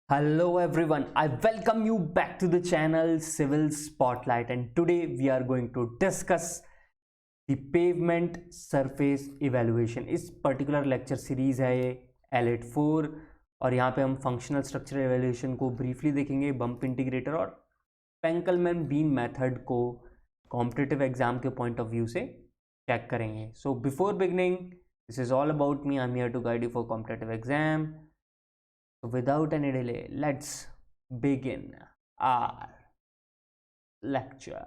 Hello everyone, I welcome you back to the channel Civil Spotlight, and today we are going to discuss the pavement surface evaluation। इस particular lecture series है ये L84 और यहाँ पे हम functional structure evaluation को briefly देखेंगे, bump integrator और पेंकलमैन बीम मेथड को कॉम्पिटिटिव एग्जाम के पॉइंट ऑफ व्यू से चेक करेंगे। So before beginning, this is all about me, I am here to guide you for competitive exam. So without any delay, let's begin our lecture।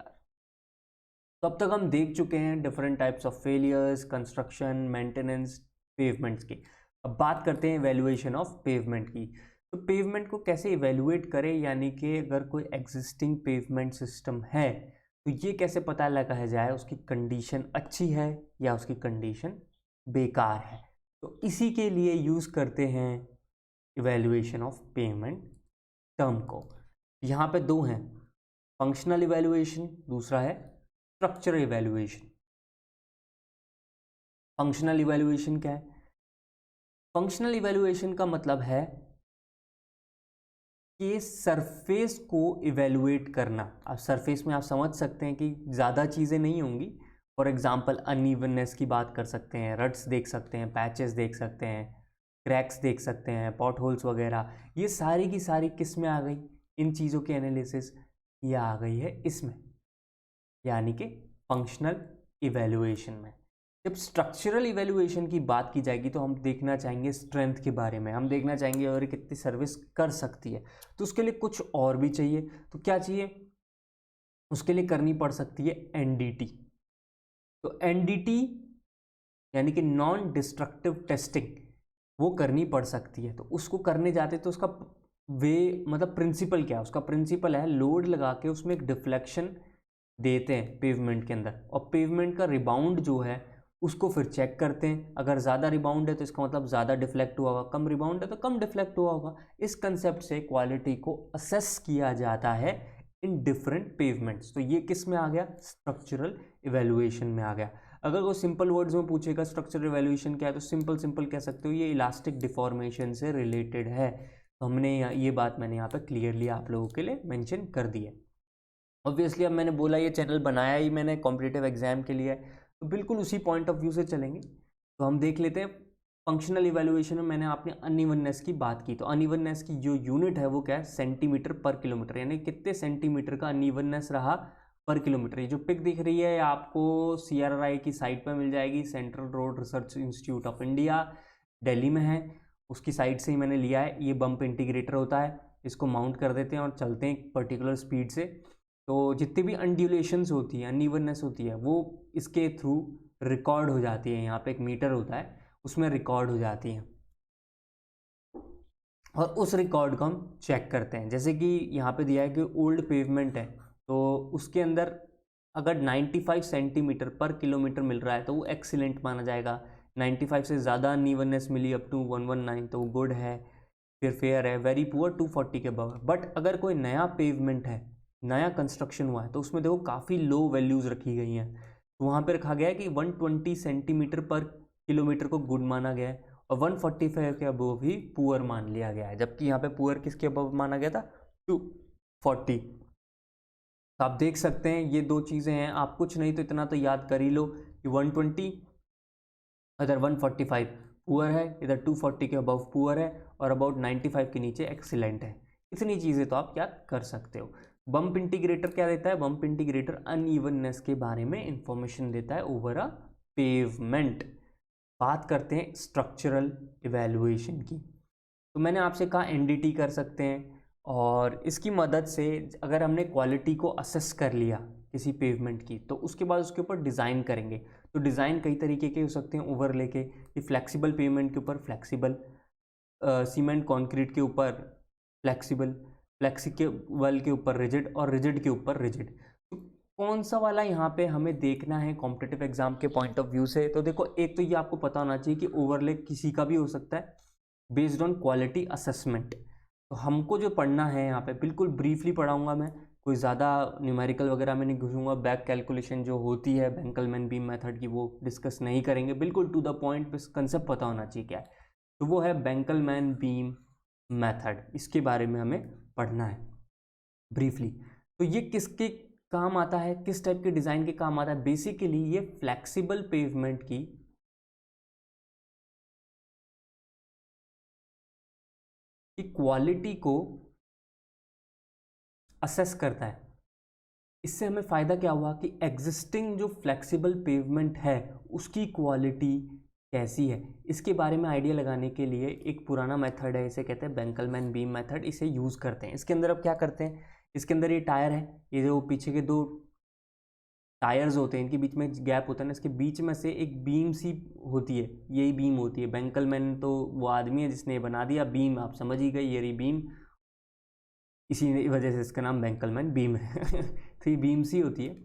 तो अब तक हम देख चुके हैं different types of failures, construction, maintenance, pavements की। अब बात करते हैं इवेल्युएशन ऑफ पेवमेंट की। तो पेवमेंट को कैसे इवेल्युएट करें, यानी कि अगर कोई एग्जिस्टिंग पेवमेंट सिस्टम है तो ये कैसे पता लगाया जाए उसकी कंडीशन अच्छी है या उसकी कंडीशन बेकार है। तो इसी के लिए यूज़ करते हैं इवेल्युएशन ऑफ पेवमेंट टर्म को। यहाँ पे दो हैं, फंक्शनल इवेल्युएशन, दूसरा है स्ट्रक्चरल इवेल्युएशन। फंक्शनल इवेल्युएशन क्या है? फंक्शनल इवेल्युएशन का मतलब है कि सरफेस को इवेल्युएट करना। अब सरफेस में आप समझ सकते हैं कि ज़्यादा चीज़ें नहीं होंगी। फॉर एग्जांपल अनइवननेस की बात कर सकते हैं, रट्स देख सकते हैं, पैचेस देख सकते हैं, क्रैक्स देख सकते हैं, पॉट होल्स वगैरह। ये सारी की सारी किस में आ गई? इन चीज़ों की एनालिसिस ये आ गई है इसमें, यानी कि फंक्शनल इवेल्युएशन में। जब स्ट्रक्चरल इवेल्युएशन की बात की जाएगी तो हम देखना चाहेंगे स्ट्रेंथ के बारे में, हम देखना चाहेंगे और कितनी सर्विस कर सकती है। तो उसके लिए कुछ और भी चाहिए। तो क्या चाहिए? उसके लिए करनी पड़ सकती है एनडीटी। तो एनडीटी यानी कि नॉन डिस्ट्रक्टिव टेस्टिंग वो करनी पड़ सकती है। तो उसको करने जाते तो उसका वे मतलब प्रिंसिपल क्या है? उसका प्रिंसिपल है लोड लगा के उसमें एक डिफ्लेक्शन देते हैं पेवमेंट के अंदर, और पेवमेंट का रिबाउंड जो है उसको फिर चेक करते हैं। अगर ज़्यादा रिबाउंड है तो इसका मतलब ज़्यादा डिफ्लेक्ट हुआ होगा, कम रिबाउंड है तो कम डिफ्लेक्ट हुआ होगा। इस कंसेप्ट से क्वालिटी को असेस किया जाता है इन डिफरेंट पेवमेंट्स। तो ये किस में आ गया? स्ट्रक्चरल इवेल्युएशन में आ गया। अगर वो सिंपल वर्ड्स में पूछेगा स्ट्रक्चरल इवेल्युएशन क्या है, तो सिंपल कह सकते हो ये इलास्टिक डिफॉर्मेशन से रिलेटेड है। तो हमने ये बात मैंने यहाँ पे क्लियरली आप लोगों के लिए मेंशन कर दी है। ऑब्वियसली अब मैंने बोला ये चैनल बनाया ही मैंने कॉम्पिटिटिव एग्जाम के लिए, तो बिल्कुल उसी पॉइंट ऑफ व्यू से चलेंगे। तो हम देख लेते हैं फंक्शनल इवेल्युएशन में मैंने आपने अनइवननेस की बात की। तो अनइवननेस की जो यूनिट है वो क्या है? सेंटीमीटर पर किलोमीटर, यानी कितने सेंटीमीटर का अनइवननेस रहा पर किलोमीटर। ये जो पिक दिख रही है आपको CRRI की साइट पर मिल जाएगी, central road research institute of India, Delhi में है। उसकी साइट से ही मैंने लिया है। ये बम्प इंटीग्रेटर होता है, इसको माउंट कर देते हैं और चलते हैं एक पर्टिकुलर स्पीड से। तो जितनी भी अनड्यूलेशंस होती है, अनइवननेस होती है, वो इसके थ्रू रिकॉर्ड हो जाती है। यहाँ पे एक मीटर होता है, उसमें रिकॉर्ड हो जाती हैं और उस रिकॉर्ड को हम चेक करते हैं। जैसे कि यहाँ पे दिया है कि ओल्ड पेवमेंट है, तो उसके अंदर अगर 95 सेंटीमीटर पर किलोमीटर मिल रहा है तो वो एक्सीलेंट माना जाएगा। 95 से ज़्यादा अनइवननेस मिली अप टू 119 तो वो गुड है, फिर फेयर है। वेरी पुअर 240 के अबव है। बट अगर कोई नया पेवमेंट है, नया कंस्ट्रक्शन हुआ है, तो उसमें देखो काफ़ी लो वैल्यूज़ रखी गई हैं। तो वहाँ पे रखा गया है कि 120 सेंटीमीटर पर किलोमीटर को गुड माना गया है और 145 के अबव भी पुअर मान लिया गया है। जबकि यहाँ पे पुअर किसके अबव माना गया था? 240। तो आप देख सकते हैं ये दो चीज़ें हैं। आप कुछ नहीं तो इतना तो याद कर ही लो कि 120 इधर 145 पुअर है, इधर 240 के अबव पुअर है और अबाउट 95 के नीचे एक्सीलेंट है। इतनी चीज़ें तो आप याद कर सकते हो। बम्प इंटीग्रेटर क्या देता है? बम्प इंटीग्रेटर अनइवननेस के बारे में इंफॉर्मेशन देता है ओवर अ पेवमेंट। बात करते हैं स्ट्रक्चरल इवेल्युएशन की। तो मैंने आपसे कहा एनडीटी कर सकते हैं, और इसकी मदद से अगर हमने क्वालिटी को असेस कर लिया किसी पेवमेंट की, तो उसके बाद उसके ऊपर डिज़ाइन करेंगे। तो डिज़ाइन कई तरीके के हो सकते हैं। ओवरले के, कि फ्लेक्सिबल पेवमेंट के ऊपर फ्लेक्सिबल, सीमेंट कंक्रीट के ऊपर फ्लेक्सिबल, फ्लेक्सिबल के ऊपर रिजिड और रिजिड के ऊपर रिजिड। तो कौन सा वाला यहाँ पे हमें देखना है कॉम्पिटिटिव एग्जाम के पॉइंट ऑफ व्यू से? तो देखो, एक तो ये आपको पता होना चाहिए कि ओवरले किसी का भी हो सकता है बेस्ड ऑन क्वालिटी असेसमेंट। तो हमको जो पढ़ना है यहाँ पे बिल्कुल ब्रीफली पढ़ाऊंगा मैं, कोई ज़्यादा न्यूमेरिकल वगैरह में नहीं घुसूंगा। बैक कैलकुलेशन जो होती है बेंकलमैन बीम मेथड की वो डिस्कस नहीं करेंगे, बिल्कुल टू द पॉइंट, बस कंसेप्ट पता होना चाहिए क्या है। तो वो है बेंकलमैन बीम मेथड, इसके बारे में हमें पढ़ना है ब्रीफली। तो ये किसके काम आता है, किस टाइप के डिज़ाइन के काम आता है? बेसिकली ये फ्लेक्सिबल पेवमेंट की क्वालिटी को असेस करता है। इससे हमें फ़ायदा क्या हुआ कि एग्जिस्टिंग जो फ्लेक्सिबल पेवमेंट है उसकी क्वालिटी कैसी है, इसके बारे में आइडिया लगाने के लिए एक पुराना मेथड है, इसे कहते हैं बेंकलमैन बीम मेथड। इसे यूज़ करते हैं। इसके अंदर अब क्या करते हैं, इसके अंदर ये टायर है, ये जो पीछे के दो टायर्स होते हैं इनके बीच में गैप होता है ना, इसके बीच में से एक बीम सी होती है, यही बीम होती है। बेंकलमैन तो वो आदमी है जिसने बना दिया, बीम आप समझ ही गए, ये रही बीम, इसी वजह से इसका नाम बेंकलमैन बीम है। तो ये बीम सी होती है।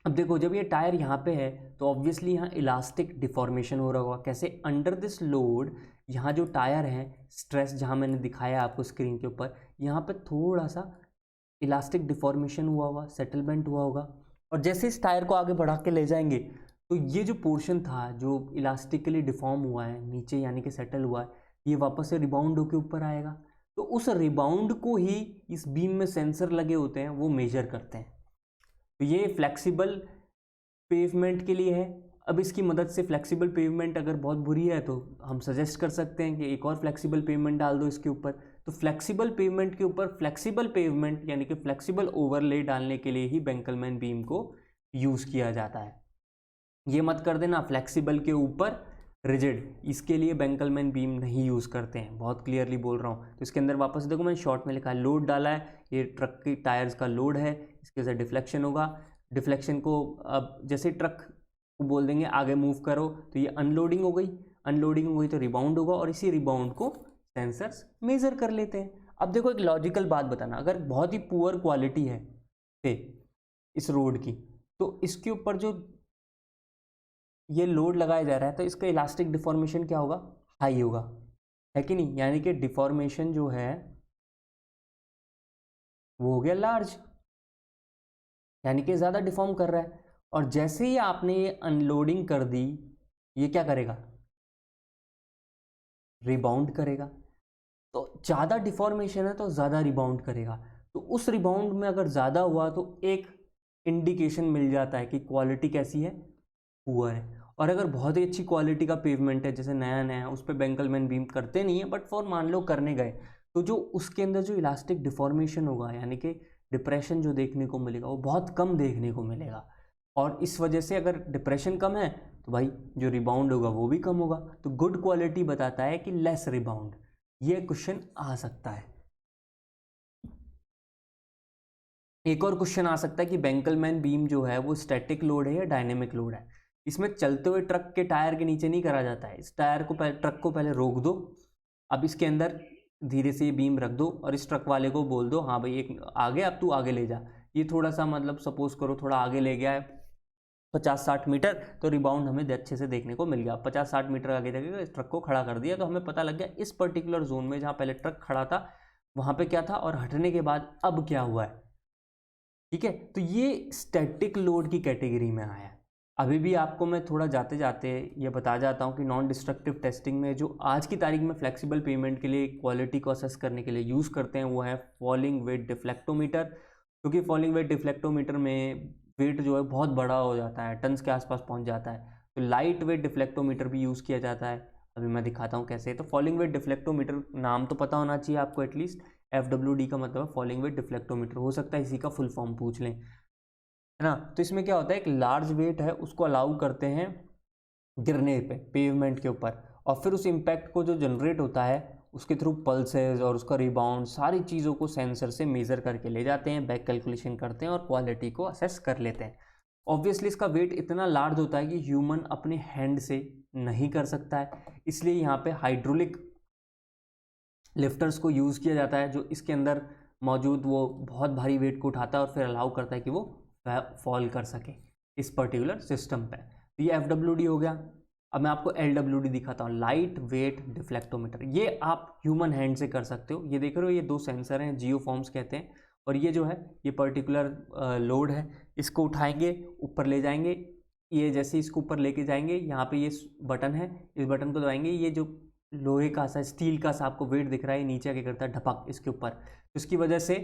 अब देखो जब ये टायर यहाँ पे है तो ऑब्वियसली यहाँ इलास्टिक डिफॉर्मेशन हो रहा होगा। कैसे? अंडर दिस लोड यहाँ जो टायर है, स्ट्रेस जहाँ मैंने दिखाया आपको स्क्रीन के ऊपर, यहाँ पे थोड़ा सा इलास्टिक डिफॉर्मेशन हुआ होगा, सेटलमेंट हुआ होगा। और जैसे इस टायर को आगे बढ़ा के ले जाएंगे तो ये जो पोर्शन था जो इलास्टिकली डिफॉर्म हुआ है नीचे यानी कि सेटल हुआ है, ये वापस से रिबाउंड होकर ऊपर आएगा। तो उस रिबाउंड को ही इस बीम में सेंसर लगे होते हैं, वो मेजर करते हैं। तो ये फ्लेक्सिबल पेवमेंट के लिए है। अब इसकी मदद से फ्लेक्सिबल पेवमेंट अगर बहुत बुरी है तो हम सजेस्ट कर सकते हैं कि एक और फ्लेक्सिबल पेवमेंट डाल दो इसके ऊपर। तो फ्लेक्सिबल पेवमेंट के ऊपर फ्लेक्सिबल पेवमेंट यानी कि फ्लेक्सिबल ओवरले डालने के लिए ही बेंकलमैन बीम को यूज़ किया जाता है। ये मत कर देना फ्लेक्सिबल के ऊपर रिजिड, इसके लिए बेंकलमैन बीम नहीं यूज़ करते हैं, बहुत क्लियरली बोल रहा हूँ। तो इसके अंदर वापस देखो मैंने शॉर्ट में लिखा है, लोड डाला है, ये ट्रक की टायर्स का लोड है, इसके वजह डिफ्लेक्शन होगा। डिफ्लेक्शन को अब जैसे ट्रक को बोल देंगे आगे मूव करो तो ये अनलोडिंग हो गई, अनलोडिंग हो गई तो रिबाउंड होगा, और इसी रिबाउंड को सेंसर्स मेजर कर लेते हैं। अब देखो एक लॉजिकल बात बताना, अगर बहुत ही पुअर क्वालिटी है इस रोड की, तो इसके ऊपर जो ये लोड लगाया जा रहा है तो इसका इलास्टिक डिफॉर्मेशन क्या होगा? हाई होगा, है कि नहीं? यानी कि डिफॉर्मेशन जो है वो हो गया लार्ज, यानी कि ज़्यादा डिफॉर्म कर रहा है। और जैसे ही आपने ये अनलोडिंग कर दी, ये क्या करेगा? रिबाउंड करेगा। तो ज़्यादा डिफॉर्मेशन है तो ज़्यादा रिबाउंड करेगा। तो उस रिबाउंड में अगर ज़्यादा हुआ तो एक इंडिकेशन मिल जाता है कि क्वालिटी कैसी है? पुअर है। और अगर बहुत ही अच्छी क्वालिटी का पेवमेंट है, जैसे नया नया, उस पर बेंकलमैन बीम करते नहीं है, बट फॉर मान लो करने गए, तो जो उसके अंदर जो इलास्टिक डिफॉर्मेशन होगा यानी कि डिप्रेशन जो देखने को मिलेगा वो बहुत कम देखने को मिलेगा। और इस वजह से अगर डिप्रेशन कम है तो भाई जो रिबाउंड होगा वो भी कम होगा। तो गुड क्वालिटी बताता है कि लेस रिबाउंड। ये क्वेश्चन आ सकता है। एक और क्वेश्चन आ सकता है कि बेंकलमैन बीम जो है वो स्टैटिक लोड है या डायनेमिक लोड है। इसमें चलते हुए ट्रक के टायर के नीचे नहीं करा जाता है। इस टायर को पहले, ट्रक को पहले रोक दो, अब इसके अंदर धीरे से ये बीम रख दो और इस ट्रक वाले को बोल दो हाँ भाई एक आगे, अब तू आगे ले जा। ये थोड़ा सा मतलब सपोज करो थोड़ा आगे ले गया है 50-60 मीटर, तो रिबाउंड हमें अच्छे से देखने को मिल गया। 50-60 मीटर आगे जाके इस ट्रक को खड़ा कर दिया तो हमें पता लग गया इस पर्टिकुलर जोन में जहाँ पहले ट्रक खड़ा था वहाँ पे क्या था और हटने के बाद अब क्या हुआ है। ठीक है, तो ये स्टैटिक लोड की कैटेगरी में आया है। अभी भी आपको मैं थोड़ा जाते जाते ये बता जाता हूँ कि नॉन डिस्ट्रक्टिव टेस्टिंग में जो आज की तारीख में फ्लेक्सिबल पेवमेंट के लिए क्वालिटी को असेस करने के लिए यूज़ करते हैं वो है फॉलिंग वेट डिफ्लेक्टोमीटर। क्योंकि फॉलिंग वेट डिफ्लेक्टोमीटर में वेट जो है बहुत बड़ा हो जाता है, टन्स के आसपास पहुँच जाता है, तो लाइट वेट डिफ्लेक्टोमीटर भी यूज़ किया जाता है। अभी मैं दिखाता हूँ कैसे। तो फॉलिंग वेट डिफ्लेक्टोमीटर नाम तो पता होना चाहिए आपको एटलीस्ट। FWD का मतलब है फॉलिंग वेट डिफ्लेक्टोमीटर, हो सकता है इसी का फुल फॉर्म पूछ लें, है ना। तो इसमें क्या होता है, एक लार्ज वेट है उसको अलाउ करते हैं गिरने पे पेवमेंट के ऊपर, और फिर उस इम्पैक्ट को जो जनरेट होता है उसके थ्रू पल्सेस और उसका रिबाउंड सारी चीज़ों को सेंसर से मेज़र करके ले जाते हैं, बैक कैलकुलेशन करते हैं और क्वालिटी को असेस कर लेते हैं। ऑब्वियसली इसका वेट इतना लार्ज होता है कि ह्यूमन अपने हैंड से नहीं कर सकता है, इसलिए यहाँ पे हाइड्रोलिक लिफ्टर्स को यूज़ किया जाता है जो इसके अंदर मौजूद वो बहुत भारी वेट को उठाता है और फिर अलाउ करता है कि वो फॉल कर सके इस पर्टिकुलर सिस्टम पे। तो ये FWD हो गया। अब मैं आपको LWD दिखाता हूँ, लाइट वेट डिफ्लेक्टोमीटर। ये आप ह्यूमन हैंड से कर सकते हो। ये देख रहे हो ये दो सेंसर हैं, जियोफॉर्म्स कहते हैं, और ये जो है ये पर्टिकुलर लोड है, इसको उठाएंगे ऊपर ले जाएंगे, ये जैसे इसको ऊपर लेके जाएंगे यहाँ पे ये बटन है, इस बटन को दबाएंगे, ये जो लोहे का सा, स्टील का सा आपको वेट दिख रहा है, नीचे क्या करता है, ढपक इसके ऊपर, तो इसकी वजह से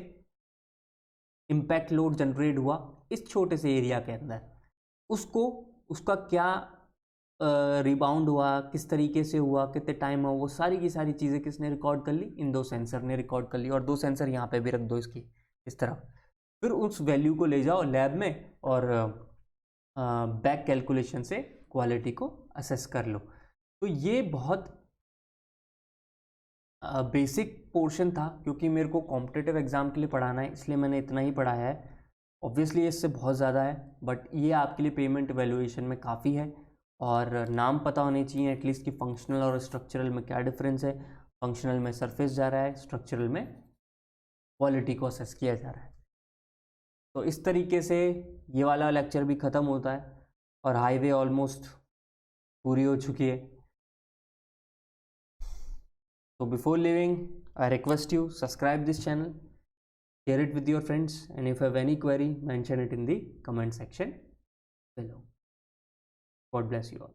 इम्पैक्ट लोड जनरेट हुआ इस छोटे से एरिया के अंदर। उसको, उसका क्या रिबाउंड हुआ, किस तरीके से हुआ, कितने टाइम हुआ, वो सारी की सारी चीज़ें किसने रिकॉर्ड कर ली, इन दो सेंसर ने रिकॉर्ड कर ली। और दो सेंसर यहाँ पे भी रख दो इसकी इस तरह। फिर उस वैल्यू को ले जाओ लैब में और बैक कैलकुलेशन से क्वालिटी को असेस कर लो। तो ये बहुत बेसिक पोर्शन था, क्योंकि मेरे को कॉम्पिटिटिव एग्ज़ाम के लिए पढ़ाना है, इसलिए मैंने इतना ही पढ़ाया है। ऑब्वियसली इससे बहुत ज़्यादा है, बट ये आपके लिए पेमेंट वैल्यूएशन में काफ़ी है। और नाम पता होने चाहिए एटलीस्ट कि फंक्शनल और स्ट्रक्चरल में क्या डिफरेंस है। फंक्शनल में सरफेस जा रहा है, स्ट्रक्चरल में क्वालिटी को असेस किया जा रहा है। तो इस तरीके से ये वाला लेक्चर भी ख़त्म होता है और हाईवे ऑलमोस्ट पूरी हो चुकी है। So before leaving, I request you subscribe this channel, share it with your friends, and if you have any query, mention it in the comment section below. God bless you all.